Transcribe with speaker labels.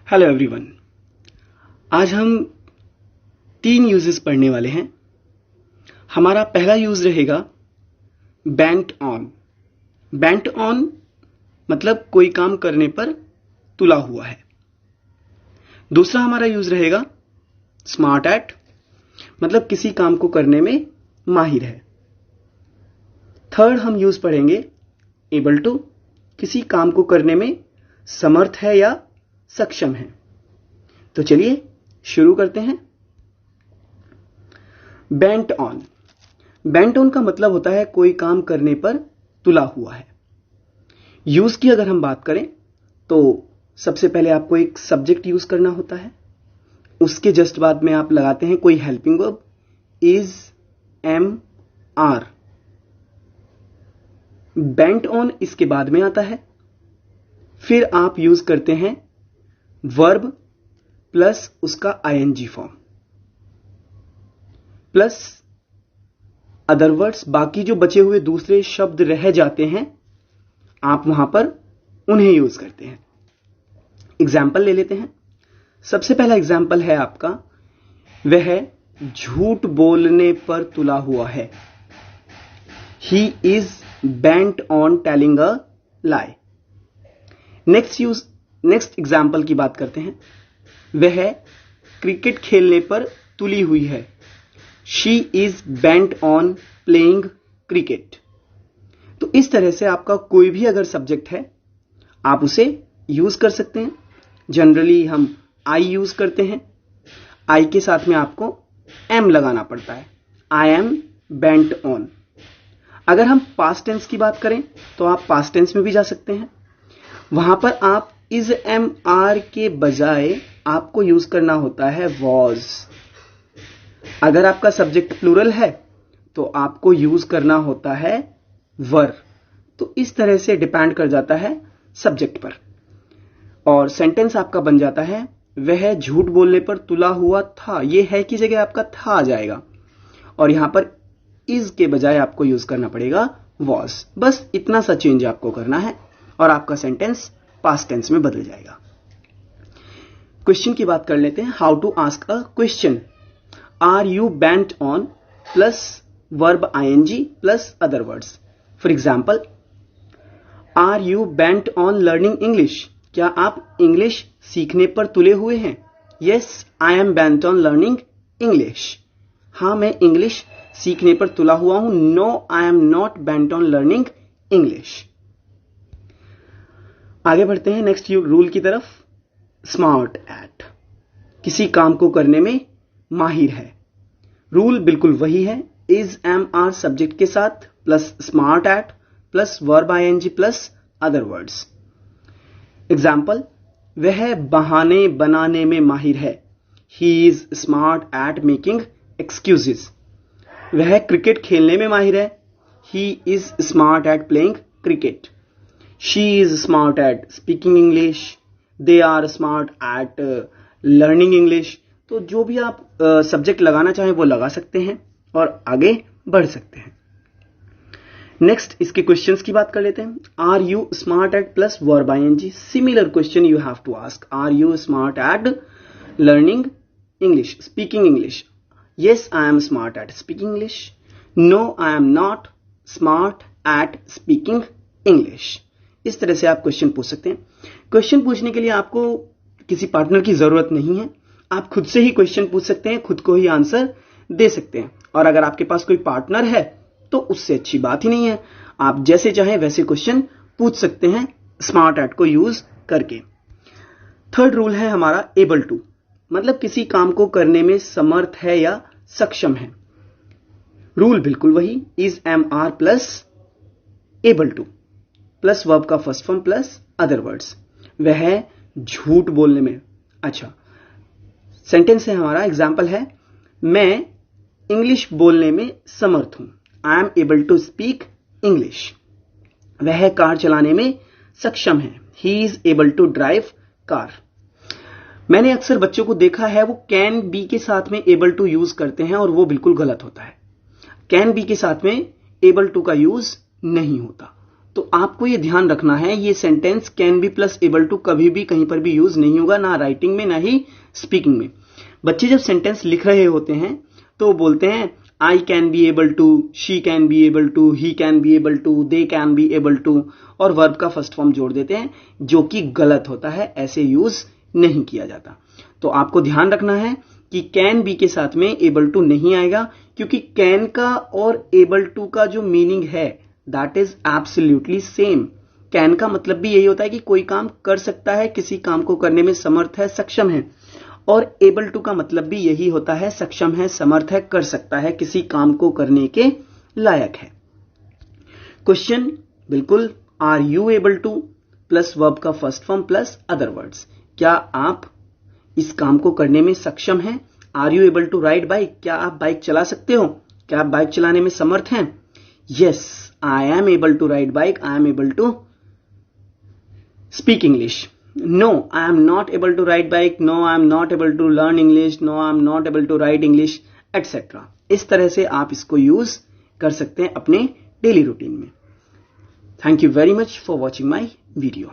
Speaker 1: Hello everyone. आज हम 3 uses पढ़ने वाले हैं। हमारा पहला यूज रहेगा बेंट ऑन। बेंट ऑन मतलब कोई काम करने पर तुला हुआ है। दूसरा हमारा यूज रहेगा स्मार्ट एट, मतलब किसी काम को करने में माहिर है। थर्ड हम यूज पढ़ेंगे एबल टू, किसी काम को करने में समर्थ है या सक्षम है। तो चलिए शुरू करते हैं। Bent on. बेंट ऑन का मतलब होता है कोई काम करने पर तुला हुआ है। यूज की अगर हम बात करें तो सबसे पहले आपको एक सब्जेक्ट यूज करना होता है। उसके जस्ट बाद में आप लगाते हैं कोई helping verb, is, am, are. Bent on इसके बाद में आता है। फिर आप यूज करते हैं वर्ब प्लस उसका ING form plus other words. बाकी जो बचे हुए दूसरे शब्द रह जाते हैं आप वहां पर उन्हें यूज करते हैं। एग्जाम्पल ले लेते हैं। सबसे पहला एग्जाम्पल है आपका, वह झूठ बोलने पर तुला हुआ है। He is bent on telling a lie. Next example की बात करते हैं। वह क्रिकेट खेलने पर तुली हुई है। She is bent on playing cricket. तो इस तरह से आपका कोई भी अगर सब्जेक्ट है आप उसे यूज कर सकते हैं। जनरली हम आई यूज करते हैं। आई के साथ में आपको एम लगाना पड़ता है। आई एम बेंट ऑन। अगर हम पास्ट टेंस की बात करें तो आप पास्ट टेंस में भी जा सकते हैं। वहां पर आप इज, एम, आर के बजाय आपको यूज करना होता है वॉज। अगर आपका सब्जेक्ट प्लूरल है तो आपको यूज करना होता है वर। तो इस तरह से डिपेंड कर जाता है सब्जेक्ट पर। और सेंटेंस आपका बन जाता है वह झूठ बोलने पर तुला हुआ था। यह है की जगह आपका था आ जाएगा और यहां पर इज के बजाय आपको यूज करना पड़ेगा वॉज। बस इतना सा चेंज आपको करना है और आपका सेंटेंस पास्ट टेंस में बदल जाएगा। क्वेश्चन की बात कर लेते हैं। How to ask a question. Are you bent on plus verb ING plus other words. For example, are you bent on learning English. क्या आप इंग्लिश सीखने पर तुले हुए हैं? Yes, I am bent on learning English. हां, मैं English सीखने पर तुला हुआ हूं। No, I am not bent on learning English. आगे बढ़ते हैं नेक्स्ट रूल की तरफ। स्मार्ट एट, किसी काम को करने में माहिर है। रूल बिल्कुल वही है, इज, एम, आर सब्जेक्ट के साथ plus smart at plus verb ING plus other words. Example, वह बहाने बनाने में माहिर है। He is smart at making excuses. वह क्रिकेट खेलने में माहिर है। He is smart at playing cricket. She is smart at speaking English. They are smart at learning English. तो जो भी आप सब्जेक्ट लगाना चाहें वो लगा सकते हैं और आगे बढ़ सकते हैं। नेक्स्ट इसके क्वेश्चंस की बात कर लेते हैं। Are you smart at plus verb ING. Similar question you have to ask. Are you smart at learning English, speaking English? Yes, I am smart at speaking English. No, I am not smart at speaking English. इस तरह से आप question पूछ सकते हैं। Question पूछने के लिए आपको किसी पार्टनर की जरूरत नहीं है। आप खुद से ही क्वेश्चन पूछ सकते हैं, खुद को ही आंसर दे सकते हैं। और अगर आपके पास कोई पार्टनर है तो उससे अच्छी बात ही नहीं है। आप जैसे चाहें वैसे क्वेश्चन पूछ सकते हैं स्मार्ट एट को यूज करके। थर्ड रूल है हमारा एबल टू, मतलब किसी काम को करने में समर्थ है या सक्षम है। रूल बिल्कुल वही, is, am, are plus able to plus verb का first form plus other words. वह झूठ बोलने में, अच्छा सेंटेंस है हमारा। एग्जाम्पल है, मैं इंग्लिश बोलने में समर्थ हूं। I am able to speak English. वह कार चलाने में सक्षम है। He is able to drive car. मैंने अक्सर बच्चों को देखा है वो कैन बी के साथ में एबल टू यूज करते हैं और वो बिल्कुल गलत होता है। कैन बी के साथ में एबल टू का यूज नहीं होता। तो आपको ये ध्यान रखना है, ये sentence can be plus able to कभी भी कहीं पर भी यूज नहीं होगा, ना राइटिंग में ना ही स्पीकिंग में। बच्चे जब सेंटेंस लिख रहे होते हैं तो बोलते हैं I can be able to, she can be able to, he can be able to, they can be able to, और वर्ब का फर्स्ट फॉर्म जोड़ देते हैं, जो कि गलत होता है, ऐसे यूज नहीं किया जाता। तो आपको ध्यान रखना है कि कैन बी के साथ में एबल टू नहीं आएगा, क्योंकि कैन का और एबल टू का जो मीनिंग है that is absolutely same. Can का मतलब भी यही होता है कि कोई काम कर सकता है, किसी काम को करने में समर्थ है, सक्षम है, और एबल टू का मतलब भी यही होता है, सक्षम है, समर्थ है, कर सकता है, किसी काम को करने के लायक है। क्वेश्चन बिल्कुल, are you able to plus verb का first form plus other words, क्या आप इस काम को करने में सक्षम हैं? Are you able to ride bike, क्या आप बाइक चला सकते हो? क्या आप बाइक चलाने में समर्थ हैं? Yes, I am able to ride bike, I am able to speak English. No, I am not able to ride bike. No, I am not able to learn English. No, I am not able to write English, etc. इस तरह से आप इसको use कर सकते हैं अपने daily routine में। Thank you very much for watching my video.